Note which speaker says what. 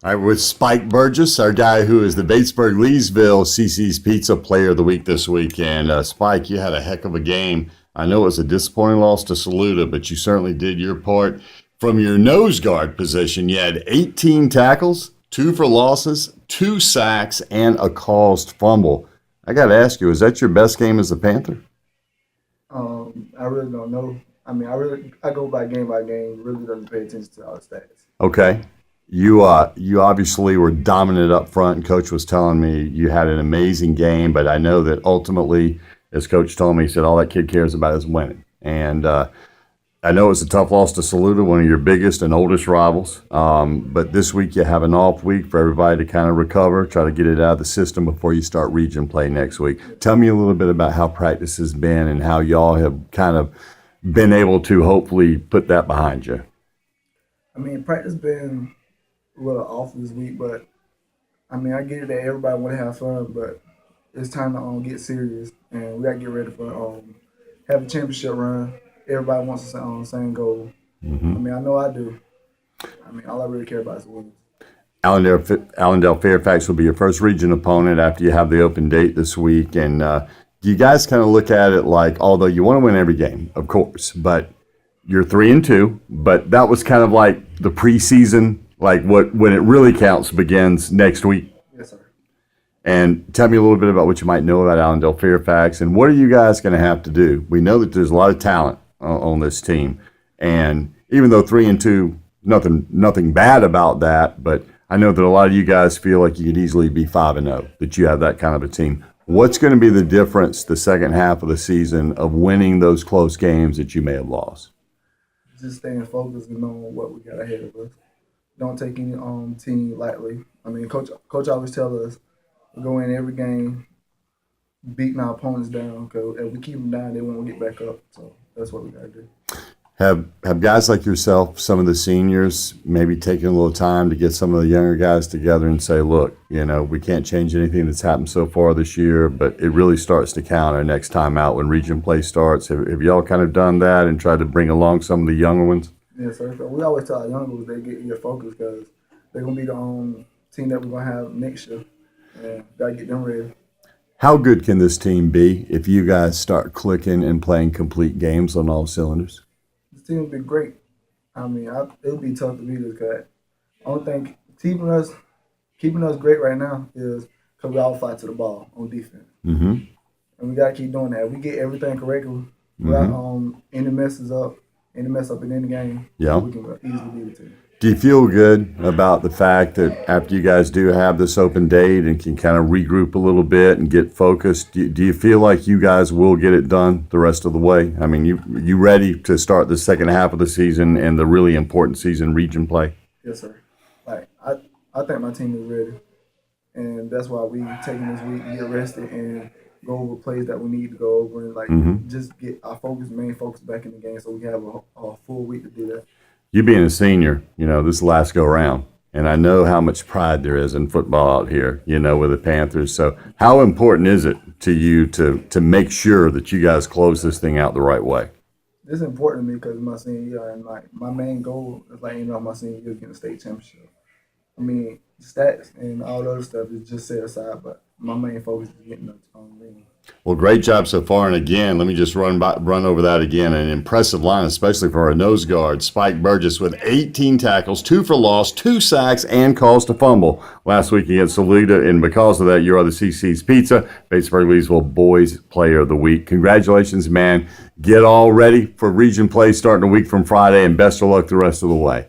Speaker 1: All right, with Spike Burgess, our guy who is the Batesburg-Leesville CC's Pizza Player of the Week this weekend. Spike, you had a heck of a game. I know it was a disappointing loss to Saluda, but you certainly did your part. From your nose guard position, you had 18 tackles, 2 for losses, 2 sacks, and a caused fumble. I got to ask you, is that your best game as a Panther?
Speaker 2: I really don't know. I mean, I go by game, really doesn't pay attention to all the stats.
Speaker 1: Okay. You obviously were dominant up front, and Coach was telling me you had an amazing game, but I know that ultimately, as Coach told me, he said all that kid cares about is winning. And I know it's a tough loss to Saluda, one of your biggest and oldest rivals, but this week you have an off week for everybody to kind of recover, try to get it out of the system before you start region play next week. Tell me a little bit about how practice has been and how y'all have kind of been able to hopefully put that behind you.
Speaker 2: I mean, practice been a little off this week, but I mean, I get it that everybody want to have fun, but it's time to get serious, and we got to get ready for have a championship run. Everybody wants the same goal. Mm-hmm. I mean, I know I do. I mean, all I really care about is winning.
Speaker 1: Allendale Fairfax will be your first region opponent after you have the open date this week, and do you guys kind of look at it like, although you want to win every game, of course, but you're 3-2, but that was kind of like the preseason, like when it really counts begins next week.
Speaker 2: Yes, sir.
Speaker 1: And tell me a little bit about what you might know about Allendale Fairfax, and what are you guys going to have to do? We know that there's a lot of talent on this team, and even though 3-2, nothing bad about that, but I know that a lot of you guys feel like you could easily be 5-0, that you have that kind of a team. What's going to be the difference the second half of the season of winning those close games that you may have lost?
Speaker 2: Just staying focused and knowing what we got ahead of us. Don't take any team lightly. I mean, coach always tells us we go in every game beating our opponents down, because if we keep them down, they won't get back up. So that's what we got to do.
Speaker 1: Have guys like yourself, some of the seniors, maybe taking a little time to get some of the younger guys together and say, look, we can't change anything that's happened so far this year, but it really starts to count our next time out when region play starts. Have y'all kind of done that and tried to bring along some of the younger ones?
Speaker 2: Yes, sir. So we always tell our younger ones they get focused, because they're going to be the team that we're going to have next year. And got to get them ready.
Speaker 1: How good can this team be if you guys start clicking and playing complete games on all cylinders?
Speaker 2: This team will be great. I mean, it'll be tough to beat us, because I don't think keeping us great right now is because we all fight to the ball on defense.
Speaker 1: Mm-hmm.
Speaker 2: And we got to keep doing that. We get everything correctly without any mess up in any game.
Speaker 1: Yeah.
Speaker 2: We can easily beat the team.
Speaker 1: Do you feel good about the fact that after you guys do have this open date and can kind of regroup a little bit and get focused, do you feel like you guys will get it done the rest of the way? I mean, you ready to start the second half of the season and the really important season region play?
Speaker 2: Yes, sir. Like I think my team is ready, and that's why we taking this week to get rested and go over plays that we need to go over, and just get our main focus back in the game, so we have a full week to do that.
Speaker 1: You being a senior, this last go round, and I know how much pride there is in football out here, with the Panthers. So how important is it to you to make sure that you guys close this thing out the right way?
Speaker 2: It's important to me because it's my senior year, and my main goal is my senior year, getting a state championship. I mean, stats and all the other stuff is just set aside, but my main focus is getting the ring.
Speaker 1: Well, great job so far. And again, let me just run over that again. An impressive line, especially for our nose guard, Spike Burgess, with 18 tackles, 2 for loss, 2 sacks, and caused a fumble last week against Saluda. And because of that, you are the CC's Pizza, Batesburg-Leesville Boys Player of the Week. Congratulations, man. Get all ready for region play starting a week from Friday, and best of luck the rest of the way.